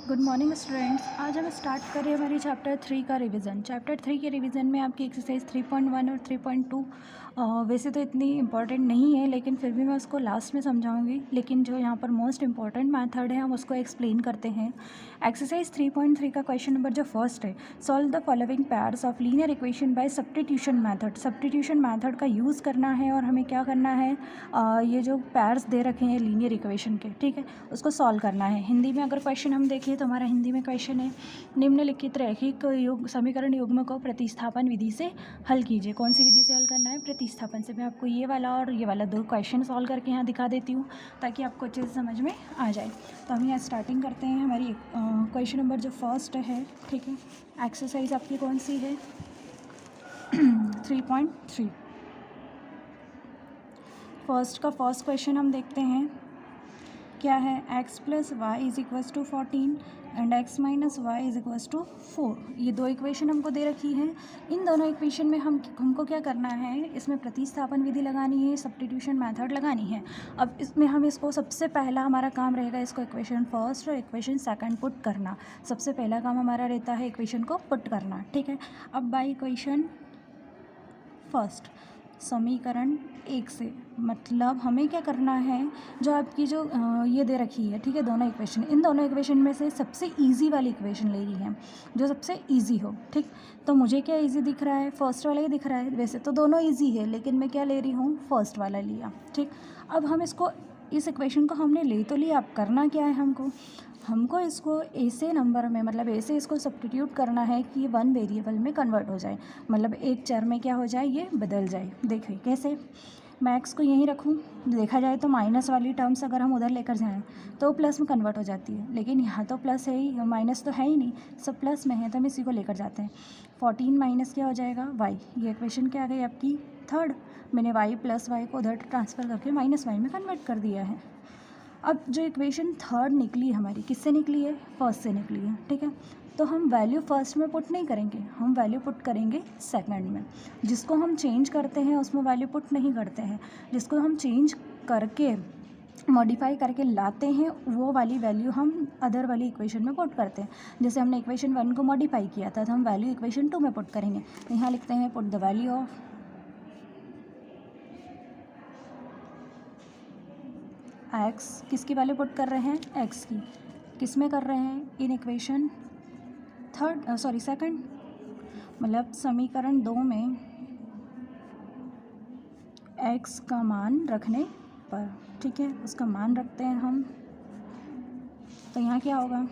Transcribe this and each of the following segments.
Good morning students. आज हम start कर रहे हैं हमारी चैप्टर 3 का रिवीजन। चैप्टर 3 के रिवीजन में आपकी एक्सरसाइज 3.1 और 3.2 वैसे तो इतनी इंपॉर्टेंट नहीं है, लेकिन फिर भी मैं उसको लास्ट में समझाऊंगी। लेकिन जो यहाँ पर मोस्ट इंपॉर्टेंट मेथड है हम उसको एक्सप्लेन करते हैं। एक्सरसाइज 3.3 का क्वेश्चन नंबर जो फर्स्ट है, solve the following pairs of linear equation by substitution method. Substitution method का यूज़ करना है और हमें क्या करना है, ये जो पेयर्स दे रखे हैं लीनियर इक्वेशन के, ठीक है, उसको सॉल्व करना है। हिंदी में अगर क्वेश्चन हम देखें तो हमारा हिंदी में क्वेश्चन है, निम्नलिखित रैखिक योग समीकरण युग्म को प्रतिस्थापन विधि से हल कीजिए। कौन सी विधि से हल करना है? प्रतिस्थापन से। मैं आपको ये वाला और ये वाला दो क्वेश्चन सॉल्व करके यहाँ दिखा देती हूँ ताकि आपको अच्छे से समझ में आ जाए। तो हम यहाँ स्टार्टिंग करते हैं। हमारी क्वेश्चन नंबर जो फर्स्ट है, ठीक है, एक्सरसाइज आपकी कौन सी है? 3.3। फर्स्ट का फर्स्ट क्वेश्चन हम देखते हैं क्या है। x plus y is equals to 14 and x minus y is equals to 4। ये दो इक्वेशन हमको दे रखी है। इन दोनों इक्वेशन में हमको क्या करना है, इसमें प्रतिस्थापन विधि लगानी है, सब्स्टिट्यूशन मेथड लगानी है। अब इसमें हम इसको सबसे पहला हमारा काम रहेगा इसको इक्वेशन फर्स्ट और इक्वेशन सेकंड पुट करना। सबसे पहला काम हमारा रहता है इक्वेशन को पुट करना, ठीक है। अब बाय इक्वेशन फर्स्ट समीकरण 1 से, मतलब हमें क्या करना है, जो आपकी जो ये दे रखी है, ठीक है, दोनों इक्वेशन, इन दोनों इक्वेशन में से सबसे इजी वाली इक्वेशन ले रही है, जो सबसे इजी हो, ठीक। तो मुझे क्या इजी दिख रहा है? फर्स्ट वाला ही दिख रहा है। वैसे तो दोनों इजी है, लेकिन मैं क्या ले रही हूँ, फर्स्ट वाला लिया, ठीक। अब हम इसको, इस इक्वेशन को हमने ले तो लिया, अब करना क्या है हमको इसको ऐसे नंबर में, मतलब ऐसे इसको सब्स्टिट्यूट करना है कि ये वन वेरिएबल में कन्वर्ट हो जाए, मतलब एक चर में क्या हो जाए, ये बदल जाए। देखिए कैसे, मैं x को यहीं रखूँ, देखा जाए तो माइनस वाली टर्म्स अगर हम उधर लेकर जाएं तो प्लस में कन्वर्ट हो जाती है, लेकिन यहाँ तो प्लस है ही, माइनस तो है ही नहीं, सब प्लस में है, तो हम इसी को लेकर जाते हैं। 14 माइनस क्या हो जाएगा, y। ये इक्वेशन क्या आ गई आपकी, थर्ड। मैंने y प्लस वाई को उधर ट्रांसफ़र करके माइनस वाई में कन्वर्ट कर दिया है। अब जो इक्वेशन थर्ड निकली हमारी, किससे निकली है? फर्स्ट से निकली है, ठीक है। तो हम वैल्यू फर्स्ट में पुट नहीं करेंगे, हम वैल्यू पुट करेंगे सेकंड में। जिसको हम चेंज करते हैं उसमें वैल्यू पुट नहीं करते हैं, जिसको हम चेंज करके मॉडिफाई करके लाते हैं वो वाली वैल्यू हम अदर वाली इक्वेशन में पुट करते हैं। जैसे हमने इक्वेशन 1 को मॉडिफाई किया था, तो हम वैल्यू इक्वेशन 2 में पुट करेंगे। तो यहाँ लिखते हैं put the value of x, किसकी वैल्यू पुट कर रहे हैं, x की। किस में कर रहे हैं, इन इक्वेशन सेकंड, मतलब समीकरण 2 में x का मान रखने पर, ठीक है, उसका मान रखते हैं हम। तो यहाँ क्या होगा,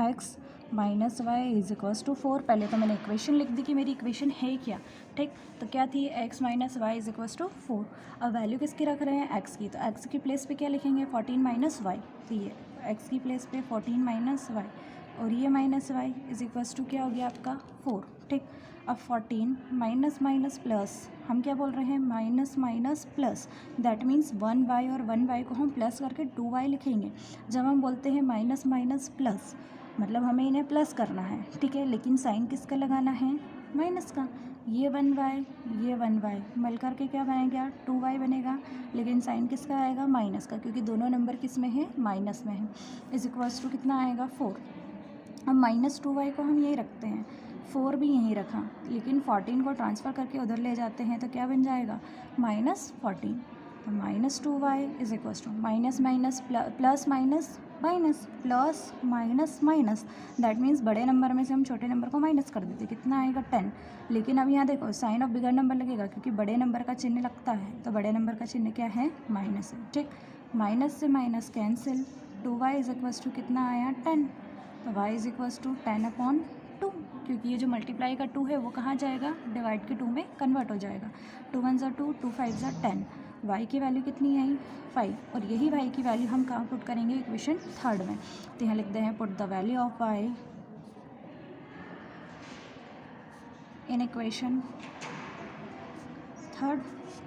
x minus y is equals to 4। पहले तो मैंने इक्वेशन लिख दी कि मेरी इक्वेशन है क्या, ठीक। तो क्या थी, x minus y is equals to 4। अब वैल्यू किसकी रख रहे हैं, x की, तो x की प्लेस पे क्या लिखेंगे, 14 माइनस वाई। तो ये x की प्लेस पे 14 माइनस वाई, और ये minus y is equals to क्या हो गया आपका 4, ठीक। अब 14 माइनस माइनस प्लस, हम क्या बोल रहे हैं, minus minus plus, that means 1y और 1y को हम प्लस करके 2y लिखेंगे। जब हम बोलते हैं माइनस माइनस प्लस, मतलब हमें इन्हें प्लस करना है, ठीक है, लेकिन साइन किसका लगाना है, माइनस का। ये 1y ये 1y मिल करके क्या बनेगा, 2y बनेगा, लेकिन साइन किसका आएगा, माइनस का, क्योंकि दोनों नंबर किस में है, माइनस में है। इज इक्वल्स टू कितना आएगा, 4। अब माइनस 2y को हम यही रखते हैं, 4 भी यहीं रखा, लेकिन 14 को ट्रांसफ़र करके उधर ले जाते हैं तो क्या बन जाएगा, माइनस 14। तो minus 2y is equals to minus minus plus minus minus plus minus minus, that means बड़े नंबर में से हम छोटे नंबर को माइनस कर देते, कितना आएगा 10। लेकिन अब यहाँ देखो साइन ऑफ बिगर नंबर लगेगा, क्योंकि बड़े नंबर का चिन्ह लगता है, तो बड़े नंबर का चिन्ह क्या है, माइनस है, ठीक। माइनस से minus cancel, 2y is equals to कितना आया, 10। तो y इज इक्वल्स टू 10/2, क्योंकि ये जो मल्टीप्लाई का 2 है वो कहाँ जाएगा, डिवाइड के 2 में कन्वर्ट हो जाएगा। 2 1 ज़ा 2, 2 5 ज़ा 10। y की वैल्यू कितनी आई, 5, और यही y की वैल्यू हम कहाँ पुट करेंगे, इक्वेशन थर्ड में। तो यहाँ लिखते हैं put the value of y in equation third,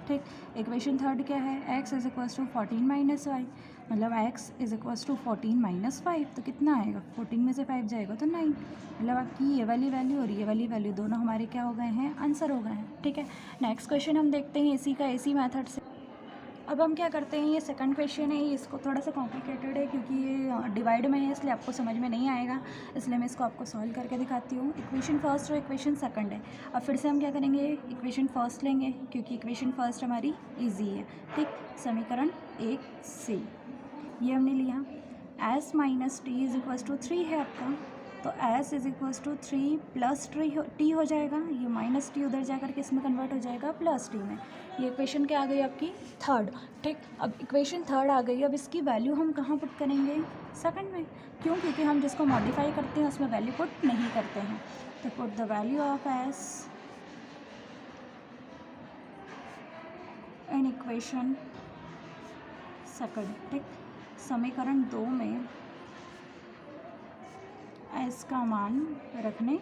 ठीक। इक्वेशन थर्ड क्या है, x is equals to 14 minus y, मतलब x is equals to 14 minus 5, तो कितना आएगा, 14 में से 5 जाएगा तो 9, मतलब आपकी ये वाली वैल्यू और ये वाली वैल्यू दोनों हमारे क्या हो गए हैं, आंसर हो गए हैं, ठीक है। नेक्स्ट क्वेश्चन हम देखते हैं इसी का इसी मेथड से। अब अब हम क्या करते हैं, ये सेकंड क्वेश्चन है, इसको थोड़ा सा कॉम्प्लिकेटेड है क्योंकि ये डिवाइड में है, इसलिए आपको समझ में नहीं आएगा, इसलिए मैं इसको आपको सॉल्व करके दिखाती हूँ। इक्वेशन फर्स्ट और इक्वेशन सेकंड है। अब फिर से हम क्या करेंगे, इक्वेशन फर्स्ट लेंगे क्योंकि इक्वेशन फर्स्ट हमारी ईजी है, ठीक। समीकरण 1 ये हमने लिया, s minus t is equals to 3 है आपका, तो s is equals to 3 plus t हो जाएगा, ये माइनस टी उधर जाकर के इसमें कन्वर्ट हो जाएगा प्लस टी में। ये इक्वेशन क्या आ गई आपकी थर्ड, ठीक। अब इक्वेशन थर्ड आ गई, अब इसकी वैल्यू हम कहाँ पुट करेंगे, सेकंड में। क्यों, क्योंकि हम जिसको मॉडिफाई करते हैं उसमें वैल्यू पुट नहीं करते हैं। तो put the value of s in equation second, ठीक। समीकरण 2 में s का मान रखने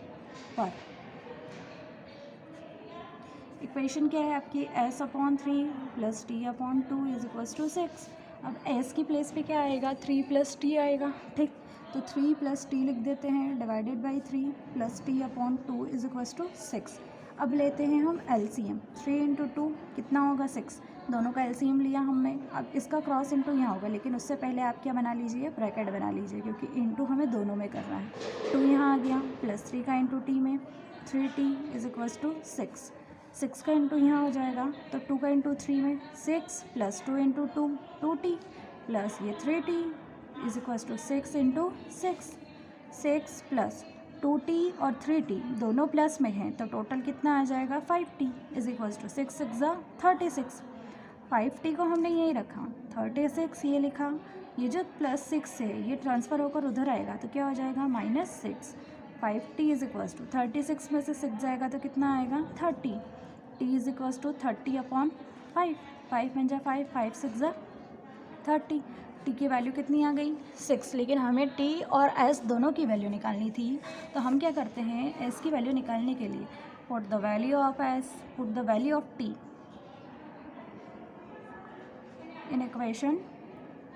पर इक्वेशन क्या है आपकी, s/3 plus t/2 is equals to 6। अब s की प्लेस पे क्या आएगा, 3 प्लस टी आएगा, ठीक। तो 3 प्लस टी लिख देते हैं divided by 3 plus t/2 is equals to 6। अब लेते हैं हम LCM, 3 इंटू 2 कितना होगा 6, दोनों का LCM लिया हमने। अब इसका क्रॉस इंटू यहाँ होगा, लेकिन उससे पहले आप क्या बना लीजिए, ब्रैकेट बना लीजिए, क्योंकि इंटू हमें दोनों में करना है। 2 यहाँ आ गया, प्लस 3 का इंटू टी में 3t इज इक्वल्स टू 6, 6 का इंटू यहाँ हो जाएगा, तो 2 का इंटू 3 में 6 प्लस 2 इंटू 2 2t प्लस ये 3t is equals to 6 into 6 plus 2t और 3t दोनों प्लस में हैं, तो टोटल कितना आ जाएगा 5t is equals to 6 6 36। 5t को हमने यही रखा, 36 ये लिखा, ये जो प्लस 6 है ये ट्रांसफ़र होकर उधर आएगा तो क्या हो जाएगा -6। 5t इज इक्वल्स टू 36 में से 6 जाएगा तो कितना आएगा 30, t इज इक्वल्स टू 30/5, 5 में जा 5, 5 6 30, t की वैल्यू कितनी आ गई 6। लेकिन हमें t और s दोनों की वैल्यू निकालनी थी, तो हम क्या करते हैं, s की वैल्यू निकालने के लिए put the value of s, put the value of t in equation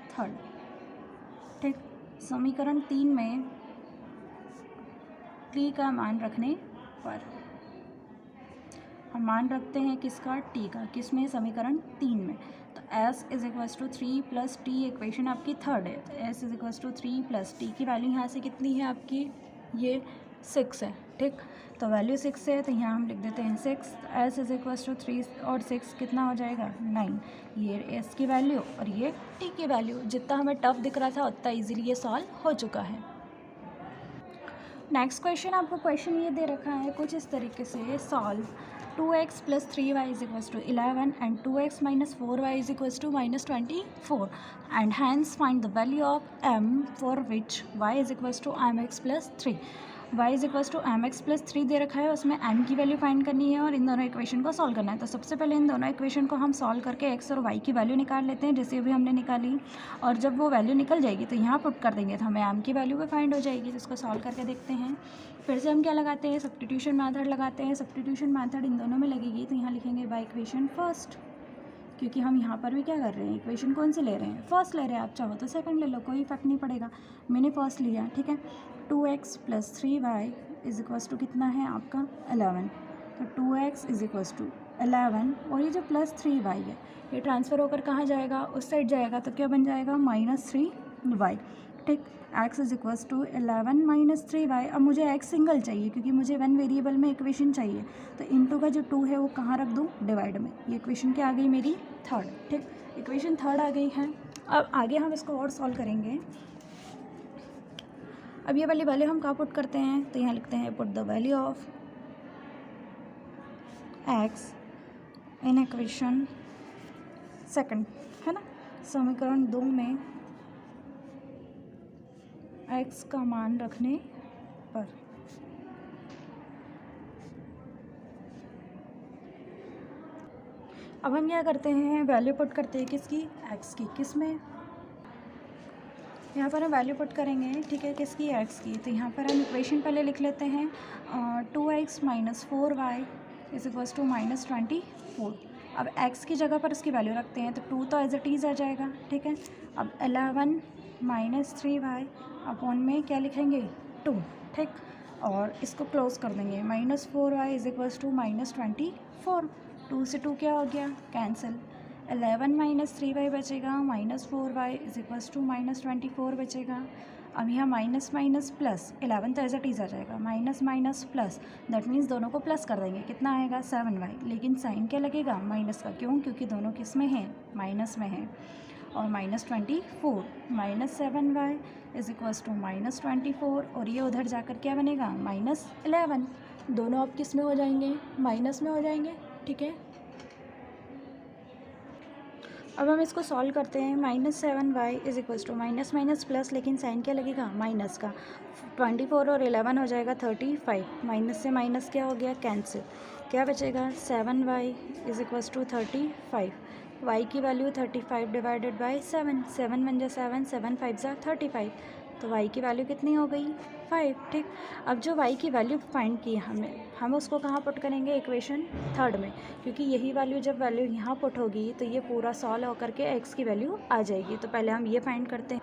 third, ठीक। समीकरण 3 में t का मान रखने पर हम मान रखते हैं किसका, t का, किस में, समीकरण 3 में। तो s is equals to 3 plus t, equation आपकी थर्ड है, तो s is equals to 3 plus t की वैल्यू यहाँ से कितनी है आपकी, ये 6 है, ठीक। तो वैल्यू 6 है, तो यहाँ हम लिख देते हैं 6। s इज इक्वल्स टू 3 और 6 कितना हो जाएगा 9, ये s की वैल्यू और ये t की वैल्यू। जितना हमें टफ दिख रहा था उतना ईजिली ये सॉल्व हो चुका है। नेक्स्ट क्वेश्चन, आपको क्वेश्चन ये दे रखा है कुछ इस तरीके से, solve 2x plus 3y is equals to 11 and 2x minus 4y is equals to -24 and hence find the value of m for which y is equals to mx plus 3। y is equals to mx plus 3 दे रखा है, उसमें m की value find करनी है और इन दोनों equation को सॉल्व करना है। तो सबसे पहले इन दोनों इक्वेशन को हम सॉल्व करके x और y की वैल्यू निकाल लेते हैं, जैसे अभी हमने निकाली। और जब वो वैल्यू निकल जाएगी तो यहाँ पुट कर देंगे तो हमें m की वैल्यू भी फाइंड हो जाएगी। तो इसको सॉल्व करके देखते हैं। फिर से हम क्या लगाते हैं, सब्स्टिट्यूशन मेथड लगाते हैं। सब्स्टिट्यूशन मेथड इन दोनों में लगेगी, तो यहाँ लिखेंगे बाय इक्वेशन फर्स्ट, क्योंकि हम यहाँ पर भी क्या कर रहे हैं, इक्वेशन कौन सी ले रहे हैं, फर्स्ट ले रहे हैं। आप चाहो तो सेकंड ले लो, कोई इफेक्ट नहीं पड़ेगा। मैंने फर्स्ट लिया, ठीक है। 2x plus 3y is equals to कितना है आपका 11, तो 2x इज इक्वल्स टू 11 और ये जो प्लस 3y है ये ट्रांसफ़र होकर कहाँ जाएगा, उस साइड जाएगा, तो क्या बन जाएगा -3y, ठीक। x is equals to 11 minus 3y। अब मुझे x सिंगल चाहिए क्योंकि मुझे 1 वेरिएबल में इक्वेशन चाहिए, तो इनटू का जो 2 है वो कहाँ रख दूँ, डिवाइड में। ये इक्वेशन क्या आ गई मेरी थर्ड, ठीक। इक्वेशन थर्ड आ गई है। अब आगे हम इसको और सॉल्व करेंगे। अब ये वाली वैल्यू हम कहाँ पुट करते हैं, तो यहाँ लिखते हैं put the value of x in equation second, है ना। समीकरण 2 में x का मान रखने पर अब हम क्या करते हैं, वैल्यू पुट करते हैं किसकी, x की, किस में, यहाँ पर हम वैल्यू पुट करेंगे, ठीक है, किसकी, x की। तो यहाँ पर हम इक्वेशन पहले लिख लेते हैं 2x minus 4y is equals to -24। अब x की जगह पर उसकी वैल्यू रखते हैं, तो 2 तो एज इट इज़ आ जाएगा, ठीक है। अब 11 माइनस 3y अपॉन में क्या लिखेंगे 2, ठीक। और इसको क्लोज कर देंगे, -4y इज इक्वल्स टू -24। 2 से 2 क्या हो गया, कैंसिल। 11 माइनस 3y बचेगा, minus 4y is equals to minus 24 बचेगा। अब यहाँ माइनस माइनस प्लस, 11 तो एज इट इज़ आ जाएगा, minus minus plus, that means दोनों को प्लस कर देंगे, कितना आएगा 7y, लेकिन साइन क्या लगेगा माइनस का, क्यों, क्योंकि दोनों किस में हैं, माइनस में हैं। और minus 24 minus 7y is equals to minus 24, और ये उधर जाकर क्या बनेगा माइनस 11, दोनों अब किस में हो जाएंगे, माइनस में हो जाएंगे, ठीक है। अब हम इसको सॉल्व करते हैं। Minus 7y is equals to minus minus plus, लेकिन साइन क्या लगेगा माइनस का, 24 और 11 हो जाएगा 35, माइनस से माइनस क्या हो गया कैंसिल, क्या बचेगा 7y is equals to 35, y की वैल्यू 35 डिवाइडेड बाई 7, 7 1 जा 7, 7 5 जा 35, तो y की वैल्यू कितनी हो गई 5, ठीक। अब जो y की वैल्यू फाइंड की हम उसको कहाँ पुट करेंगे, इक्वेशन थर्ड में, क्योंकि यही वैल्यू जब वैल्यू यहाँ पुट होगी तो ये पूरा सॉल्व होकर के x की वैल्यू आ जाएगी। तो पहले हम ये फाइंड करते हैं।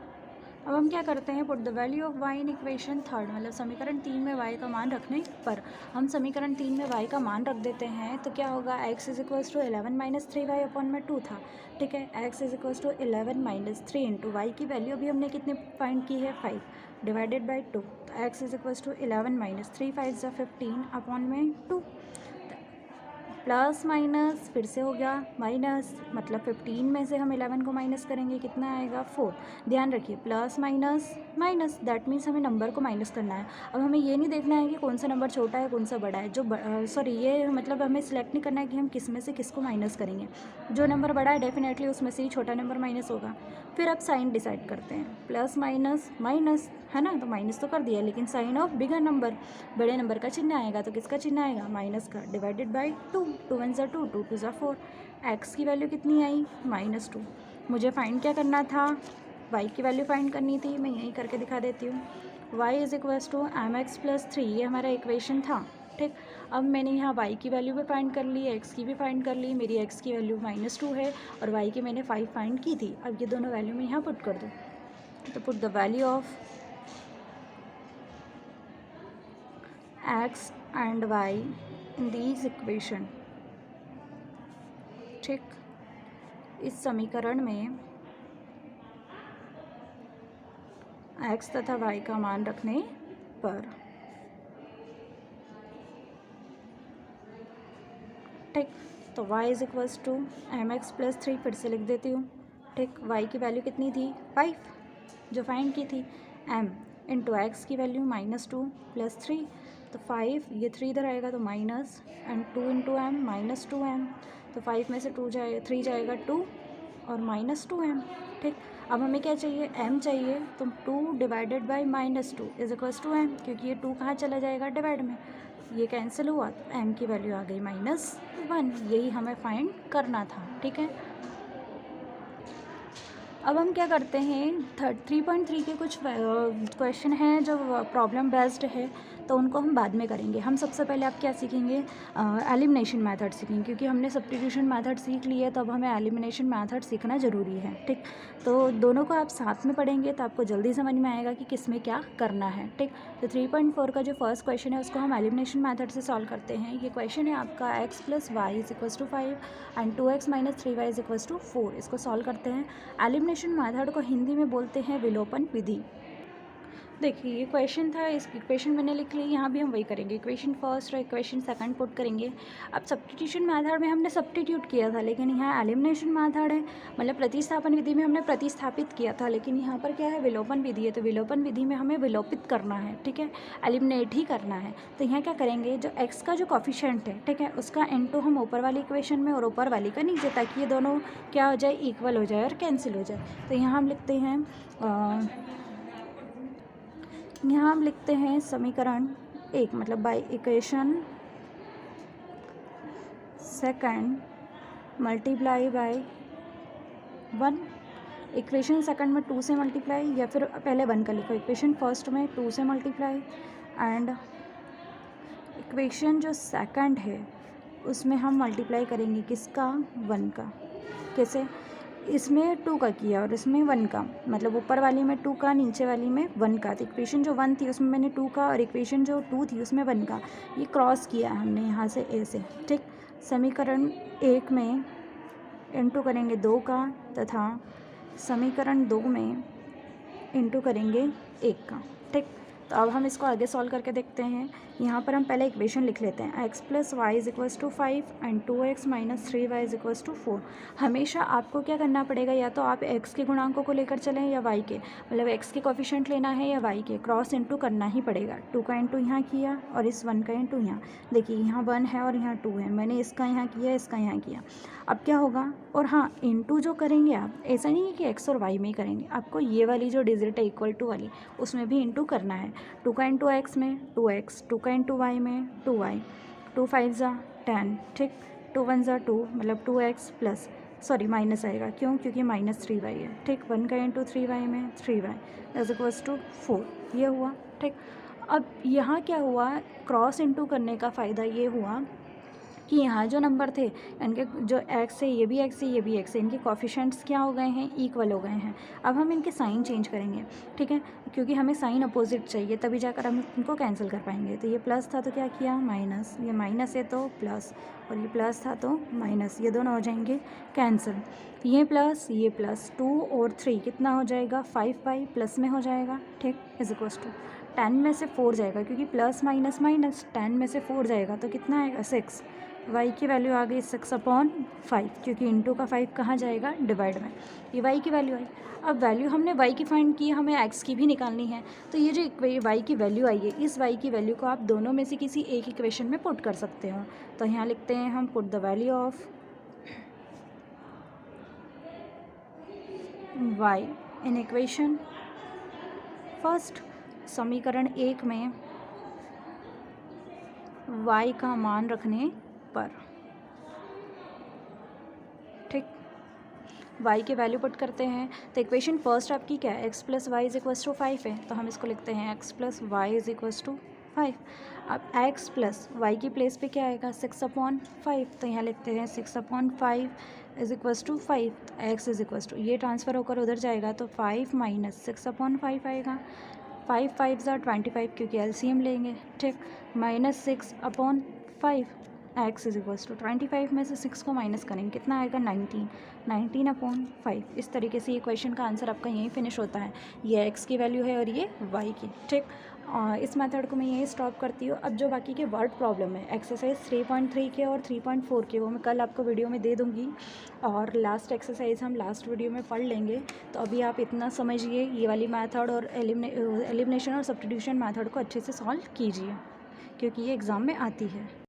अब हम क्या करते हैं, put the value of y in equation third, मतलब समीकरण 3 में y का मान रखने पर हम समीकरण 3 में y का मान रख देते हैं, तो क्या होगा x is equals to 11 minus 3y upon में 2 था, ठीक है। x is equals to 11 minus 3 into y की वैल्यू अभी हमने कितने फाइंड की है 5 डिवाइडेड बाई 2, तो x is equals to 11 minus 3 5 जा 15 अपॉन में 2, प्लस माइनस फिर से हो गया माइनस, मतलब 15 में से हम 11 को माइनस करेंगे, कितना आएगा 4, ध्यान रखिए plus minus minus, that means हमें नंबर को माइनस करना है। अब हमें ये नहीं देखना है कि कौन सा नंबर छोटा है कौन सा बड़ा है, ये मतलब हमें सिलेक्ट नहीं करना है कि हम किस में से किसको माइनस करेंगे, जो नंबर बड़ा है डेफिनेटली उसमें से ही छोटा नंबर माइनस होगा। फिर अब साइन डिसाइड करते हैं, प्लस माइनस माइनस है ना, तो माइनस तो कर दिया, लेकिन साइन ऑफ बिगर नंबर, बड़े नंबर का चिन्ह आएगा, तो किसका चिन्ह आएगा माइनस का, डिवाइडेड बाई 2, 2 1 जा 2, 2 2 जा 4, एक्स की वैल्यू कितनी आई -2। मुझे फाइंड क्या करना था, वाई की वैल्यू फाइंड करनी थी, मैं यहीं करके दिखा देती हूँ। Y is equals to mx plus 3, ये हमारा इक्वेशन था, ठीक। अब मैंने यहाँ y की वैल्यू भी फाइंड कर ली, x की भी फाइंड कर ली, मेरी x की वैल्यू -2 है और y की मैंने 5 फाइंड की थी। अब ये दोनों वैल्यू मैं यहाँ पुट कर दूँ, तो put the value of x and y in these equation, ठीक। इस समीकरण में x तथा y का मान रखने पर, ठीक, तो y is equals to mx plus 3 फिर से लिख देती हूँ, ठीक। y की वैल्यू कितनी थी 5 जो फाइंड की थी, m इंटू एक्स की वैल्यू -2 प्लस 3, तो 5, ये 3 इधर आएगा तो minus, and 2 into M -2m, तो 5 में से 3 जाएगा 2 और -2m, ठीक। अब हमें क्या चाहिए m चाहिए, तो 2 divided by -2 is equals to m, क्योंकि ये 2 कहाँ चला जाएगा डिवाइड में, ये कैंसिल हुआ, तो m की वैल्यू आ गई -1, यही हमें फाइंड करना था, ठीक है। अब हम क्या करते हैं, 3.3 के कुछ क्वेश्चन हैं जो प्रॉब्लम बेस्ड है, तो उनको हम बाद में करेंगे। हम सबसे पहले आप क्या सीखेंगे, एलिमिनेशन मेथड सीखेंगे, क्योंकि हमने सब्स्टिट्यूशन मेथड सीख ली है, तो अब हमें एलिमिनेशन मेथड सीखना ज़रूरी है, ठीक। तो दोनों को आप साथ में पढ़ेंगे तो आपको जल्दी समझ में आएगा कि किस में क्या करना है, ठीक। तो 3.4 का जो फर्स्ट क्वेश्चन है उसको हम एलिमिनेशन मेथड से सॉल्व करते हैं। ये क्वेश्चन है आपका x plus y is equals to 5 and 2x minus 3y is equals to 4, इसको सॉल्व करते हैं। एलिमिनेशन मेथड को हिंदी में बोलते हैं विलोपन विधि। देखिए ये क्वेश्चन था, इस इक्वेशन मैंने लिख ली, यहाँ भी हम वही करेंगे, इक्वेशन फर्स्ट और इक्वेशन सेकंड पुट करेंगे। अब सब्स्टिट्यूशन मेथड में हमने सब्स्टिट्यूट किया था, लेकिन यहाँ एलिमिनेशन मेथड है, मतलब प्रतिस्थापन विधि में हमने प्रतिस्थापित किया था, लेकिन यहाँ पर क्या है विलोपन विधि है, तो विलोपन विधि में हमें विलोपित करना है, ठीक है, एलिमिनेट ही करना है। तो यहाँ क्या करेंगे, जो एक्स का जो कॉफिशेंट है, ठीक है, उसका इनटू हम ऊपर वाली इक्वेशन में और ऊपर वाली का नीचे, ताकि ये दोनों क्या हो जाए इक्वल हो जाए और कैंसिल हो जाए। तो यहाँ हम लिखते हैं समीकरण 1, मतलब by equation second multiply by 1, equation second में 2 से मल्टीप्लाई, या फिर पहले 1 का लिखो, इक्वेशन फर्स्ट में 2 से मल्टीप्लाई, एंड इक्वेशन जो सेकंड है उसमें हम मल्टीप्लाई करेंगे किसका 1 का, कैसे, इसमें 2 का किया और इसमें 1 का, मतलब ऊपर वाली में 2 का नीचे वाली में 1 का, तो इक्वेशन जो 1 थी उसमें मैंने 2 का और इक्वेशन जो 2 थी उसमें 1 का, ये क्रॉस किया हमने यहाँ से ए से, ठीक। समीकरण 1 में इंटू करेंगे 2 का तथा समीकरण 2 में इंटू करेंगे 1 का। ठीक, तो अब हम इसको आगे सॉल्व करके देखते हैं। यहाँ पर हम पहले इक्वेशन लिख लेते हैं, x + y = 5 and 2x - 3y = 4। हमेशा आपको क्या करना पड़ेगा, या तो आप x के गुणांकों को लेकर चलें या y के, मतलब x के कोफिशिएंट लेना है या y के, क्रॉस इंटू करना ही पड़ेगा। 2 का इंटू यहाँ किया और इस 1 का इंटू यहाँ। देखिए यहाँ 1 है और यहाँ 2 है, मैंने इसका यहाँ किया, इसका यहाँ किया। अब क्या होगा, और हाँ इंटू जो करेंगे आप, ऐसा नहीं है कि x और y में ही करेंगे, आपको ये वाली जो डिजिट है इक्वल टू वाली उसमें भी इंटू करना है। 2 का इंटू x में 2x, 2 का इंटू y में 2y, 2 5 ज़ा 10, ठीक, 2 1 ज़ा 2 मतलब 2x प्लस सॉरी माइनस आएगा, क्यों, क्योंकि -3y है। ठीक, 1 का इंटू 3y में 3y = 4, ये हुआ। ठीक, अब यहाँ क्या हुआ, क्रॉस इंटू करने का फ़ायदा ये हुआ कि यहाँ जो नंबर थे इनके जो x है, ये भी x है, ये भी x है, इनके कोफिशिएंट्स क्या हो गए हैं, इक्वल हो गए हैं। अब हम इनके साइन चेंज करेंगे, ठीक है, क्योंकि हमें साइन अपोजिट चाहिए, तभी जाकर हम इनको कैंसिल कर पाएंगे। तो ये प्लस था तो क्या किया, माइनस, ये माइनस है तो प्लस, और ये प्लस था तो माइनस, ये दोनों हो जाएंगे कैंसिल। ये प्लस 2 और 3 कितना हो जाएगा, 5y प्लस में हो जाएगा। ठीक, = 10 में से 4 जाएगा, क्योंकि प्लस माइनस माइनस, 10 में से 4 जाएगा तो कितना आएगा, 6। y की वैल्यू आ गई 6/5, क्योंकि इंटू का 5 कहाँ जाएगा, डिवाइड में, ये y की वैल्यू आई। अब वैल्यू हमने y की फाइंड की, हमें x की भी निकालनी है, तो ये जो y की वैल्यू आई है, इस y की वैल्यू को आप दोनों में से किसी एक इक्वेशन में पुट कर सकते हो। तो यहाँ लिखते हैं हम, put the value of y in equation first. समीकरण 1 में y का मान रखने पर, ठीक, y की वैल्यू पुट करते हैं। तो इक्वेशन फर्स्ट आपकी क्या है, x + y = 5 है, तो हम इसको लिखते हैं x + y = 5। अब x प्लस y की प्लेस पे क्या आएगा, 6/5, तो यहाँ लिखते हैं 6/5 = 5। x ये ट्रांसफ़र होकर उधर जाएगा तो 5 - 6/5 आएगा। 5 5 ज़ा 25, क्योंकि एलसीएम लेंगे। ठीक, -6/5, x = 25 में से 6 को माइनस करेंगे, कितना आएगा, 19/5। इस तरीके से ये क्वेश्चन का आंसर आपका यहीं फिनिश होता है। ये x की वैल्यू है और ये y की। ठीक, इस मेथड को मैं यहीं स्टॉप करती हूँ। अब जो बाकी के वर्ड प्रॉब्लम है, एक्सरसाइज 3.3 के और 3.4 के, वो मैं कल आपको वीडियो में दे दूँगी, और लास्ट एक्सरसाइज हम लास्ट वीडियो में पढ़ लेंगे। तो अभी आप इतना समझिए, ये वाली मेथड और एलिमिनेशन और सब्स्टिट्यूशन मेथड को अच्छे से सॉल्व कीजिए, क्योंकि ये एग्ज़ाम में आती है।